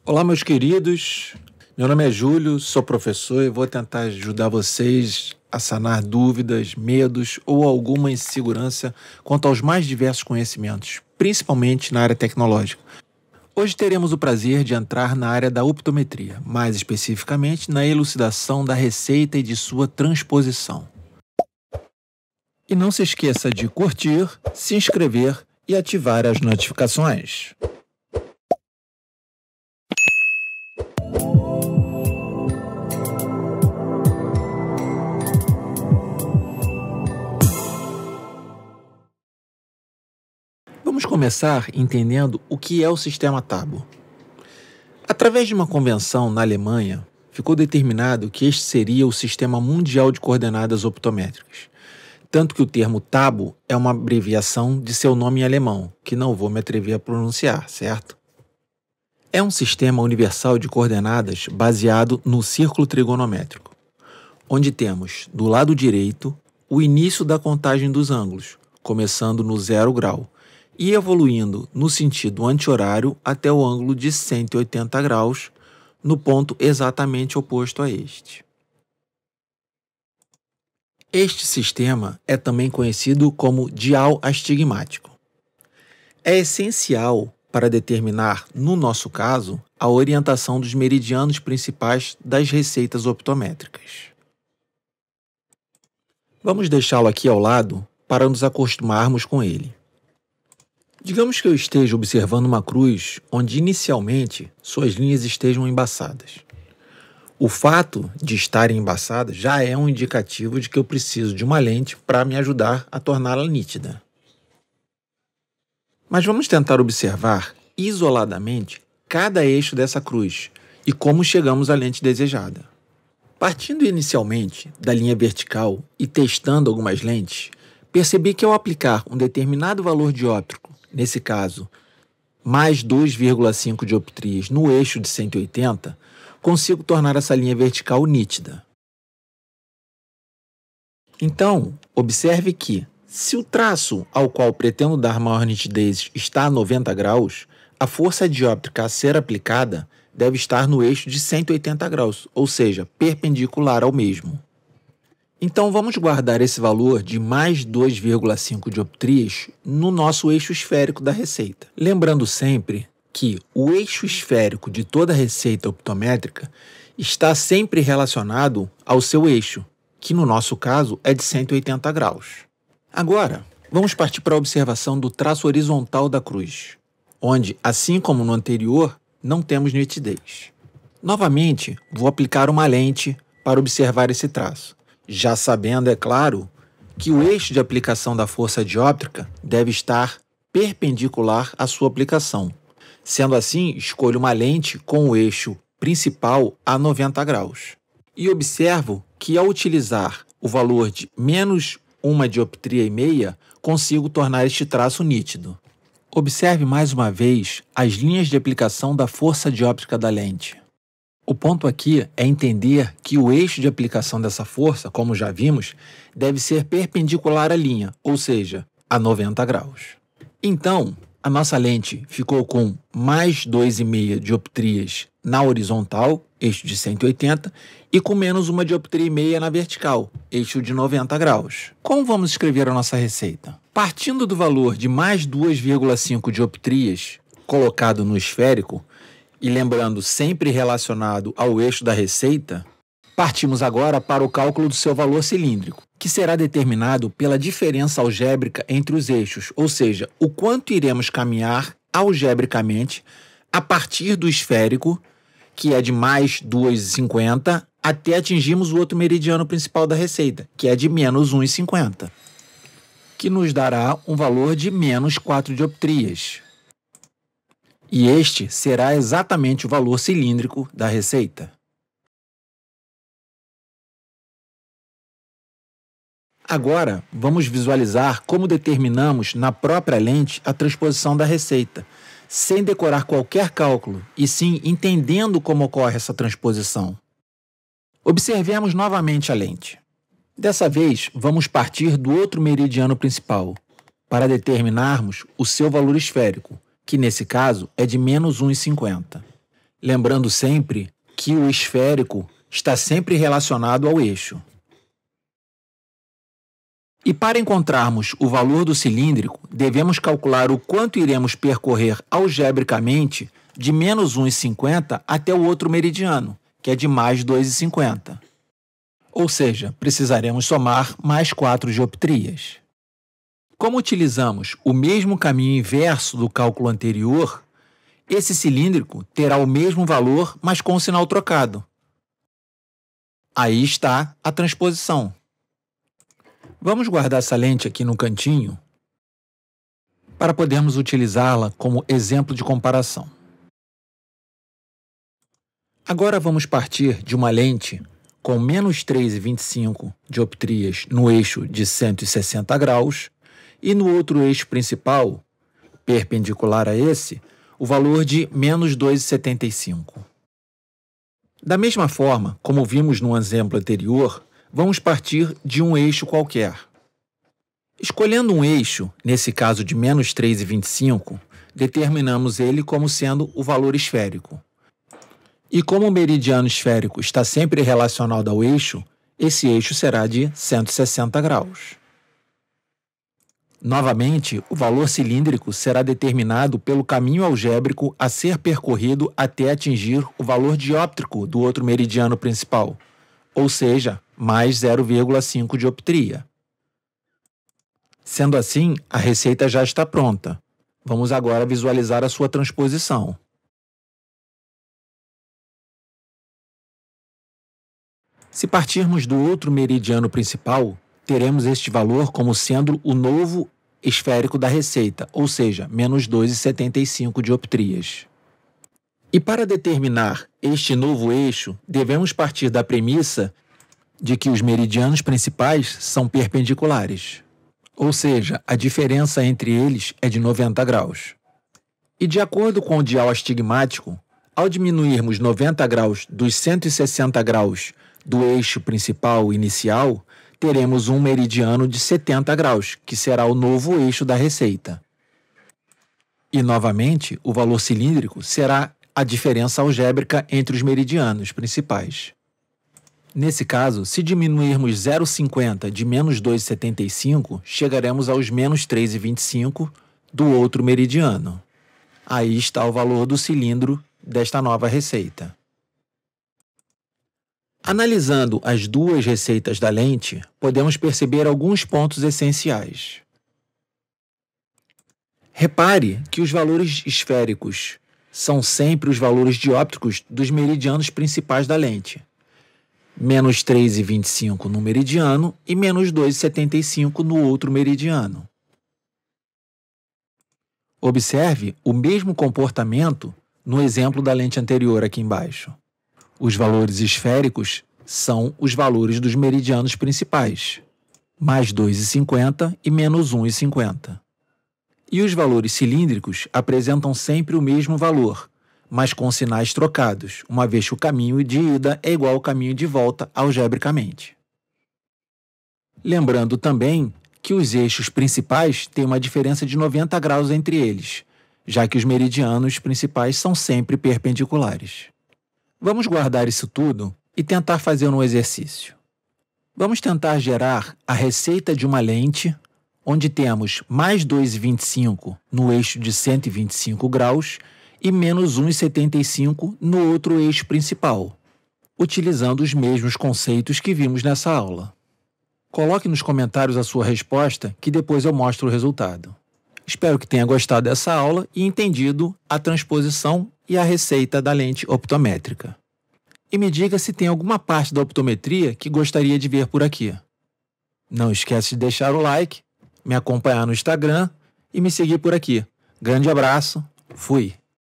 Olá, meus queridos. Meu nome é Júlio, sou professor e vou tentar ajudar vocês a sanar dúvidas, medos ou alguma insegurança quanto aos mais diversos conhecimentos, principalmente na área tecnológica. Hoje teremos o prazer de entrar na área da optometria, mais especificamente na elucidação da receita e de sua transposição. E não se esqueça de curtir, se inscrever e ativar as notificações. Vamos começar entendendo o que é o sistema Tabo. Através de uma convenção na Alemanha, ficou determinado que este seria o Sistema Mundial de Coordenadas Optométricas, tanto que o termo Tabo é uma abreviação de seu nome em alemão, que não vou me atrever a pronunciar, certo? É um sistema universal de coordenadas baseado no círculo trigonométrico, onde temos, do lado direito, o início da contagem dos ângulos, começando no 0 grau, e evoluindo no sentido anti-horário até o ângulo de 180 graus, no ponto exatamente oposto a este. Este sistema é também conhecido como dial astigmático. É essencial para determinar, no nosso caso, a orientação dos meridianos principais das receitas optométricas. Vamos deixá-lo aqui ao lado para nos acostumarmos com ele. Digamos que eu esteja observando uma cruz onde inicialmente suas linhas estejam embaçadas. O fato de estarem embaçadas já é um indicativo de que eu preciso de uma lente para me ajudar a torná-la nítida. Mas vamos tentar observar isoladamente cada eixo dessa cruz e como chegamos à lente desejada. Partindo inicialmente da linha vertical e testando algumas lentes, percebi que ao aplicar um determinado valor dióptrico, nesse caso, mais 2,5 dioptrias no eixo de 180, consigo tornar essa linha vertical nítida. Então, observe que, se o traço ao qual pretendo dar maior nitidez está a 90 graus, a força dióptrica a ser aplicada deve estar no eixo de 180 graus, ou seja, perpendicular ao mesmo. Então, vamos guardar esse valor de mais 2,5 dioptrias no nosso eixo esférico da receita. Lembrando sempre que o eixo esférico de toda receita optométrica está sempre relacionado ao seu eixo, que no nosso caso é de 180 graus. Agora, vamos partir para a observação do traço horizontal da cruz, onde, assim como no anterior, não temos nitidez. Novamente, vou aplicar uma lente para observar esse traço, já sabendo, é claro, que o eixo de aplicação da força dióptrica deve estar perpendicular à sua aplicação. Sendo assim, escolho uma lente com o eixo principal a 90 graus. E observo que, ao utilizar o valor de menos 1 dioptria e meia, consigo tornar este traço nítido. Observe mais uma vez as linhas de aplicação da força dióptrica da lente. O ponto aqui é entender que o eixo de aplicação dessa força, como já vimos, deve ser perpendicular à linha, ou seja, a 90 graus. Então, a nossa lente ficou com mais 2,5 dioptrias na horizontal, eixo de 180, e com menos 1 dioptria e meia na vertical, eixo de 90 graus. Como vamos escrever a nossa receita? Partindo do valor de mais 2,5 dioptrias colocado no esférico, e lembrando sempre relacionado ao eixo da receita, partimos agora para o cálculo do seu valor cilíndrico, que será determinado pela diferença algébrica entre os eixos, ou seja, o quanto iremos caminhar algebricamente a partir do esférico, que é de mais 2,50, até atingirmos o outro meridiano principal da receita, que é de menos 1,50, que nos dará um valor de menos 4 dioptrias. E este será exatamente o valor cilíndrico da receita. Agora, vamos visualizar como determinamos na própria lente a transposição da receita, sem decorar qualquer cálculo, e sim entendendo como ocorre essa transposição. Observemos novamente a lente. Dessa vez, vamos partir do outro meridiano principal, para determinarmos o seu valor esférico, que nesse caso é de menos 1,50. lembrando sempre que o esférico está sempre relacionado ao eixo. E para encontrarmos o valor do cilíndrico, devemos calcular o quanto iremos percorrer algebricamente de menos 1,50 até o outro meridiano, que é de mais 2,50. Ou seja, precisaremos somar mais 4 dioptrias. Como utilizamos o mesmo caminho inverso do cálculo anterior, esse cilíndrico terá o mesmo valor, mas com o sinal trocado. Aí está a transposição. Vamos guardar essa lente aqui no cantinho para podermos utilizá-la como exemplo de comparação. Agora vamos partir de uma lente com menos 3,25 dioptrias no eixo de 160 graus e no outro eixo principal, perpendicular a esse, o valor de menos 2,75. Da mesma forma, como vimos no exemplo anterior, vamos partir de um eixo qualquer. Escolhendo um eixo, nesse caso de menos 3,25, determinamos ele como sendo o valor esférico. E como o meridiano esférico está sempre relacionado ao eixo, esse eixo será de 160 graus. Novamente, o valor cilíndrico será determinado pelo caminho algébrico a ser percorrido até atingir o valor dióptrico do outro meridiano principal, ou seja, mais 0,5 dioptria. Sendo assim, a receita já está pronta. Vamos agora visualizar a sua transposição. Se partirmos do outro meridiano principal, teremos este valor como sendo o novo esférico da receita, ou seja, menos 2,75 dioptrias. E para determinar este novo eixo, devemos partir da premissa de que os meridianos principais são perpendiculares, ou seja, a diferença entre eles é de 90 graus. E de acordo com o dial astigmático, ao diminuirmos 90 graus dos 160 graus do eixo principal inicial, teremos um meridiano de 70 graus, que será o novo eixo da receita. E, novamente, o valor cilíndrico será a diferença algébrica entre os meridianos principais. Nesse caso, se diminuirmos 0,50 de menos 2,75, chegaremos aos menos 3,25 do outro meridiano. Aí está o valor do cilindro desta nova receita. Analisando as duas receitas da lente, podemos perceber alguns pontos essenciais. Repare que os valores esféricos são sempre os valores dióptricos dos meridianos principais da lente. Menos 3,25 no meridiano e menos 2,75 no outro meridiano. Observe o mesmo comportamento no exemplo da lente anterior aqui embaixo. Os valores esféricos são os valores dos meridianos principais, mais 2,50 e menos 1,50. E os valores cilíndricos apresentam sempre o mesmo valor, mas com sinais trocados, uma vez que o caminho de ida é igual ao caminho de volta algebricamente. Lembrando também que os eixos principais têm uma diferença de 90 graus entre eles, já que os meridianos principais são sempre perpendiculares. Vamos guardar isso tudo e tentar fazer um exercício. Vamos tentar gerar a receita de uma lente onde temos mais 2,25 no eixo de 125 graus e menos 1,75 no outro eixo principal, utilizando os mesmos conceitos que vimos nessa aula. Coloque nos comentários a sua resposta, que depois eu mostro o resultado. Espero que tenha gostado dessa aula e entendido a transposição e a receita da lente optométrica. E me diga se tem alguma parte da optometria que gostaria de ver por aqui. Não esquece de deixar o like, me acompanhar no Instagram e me seguir por aqui. Grande abraço, fui!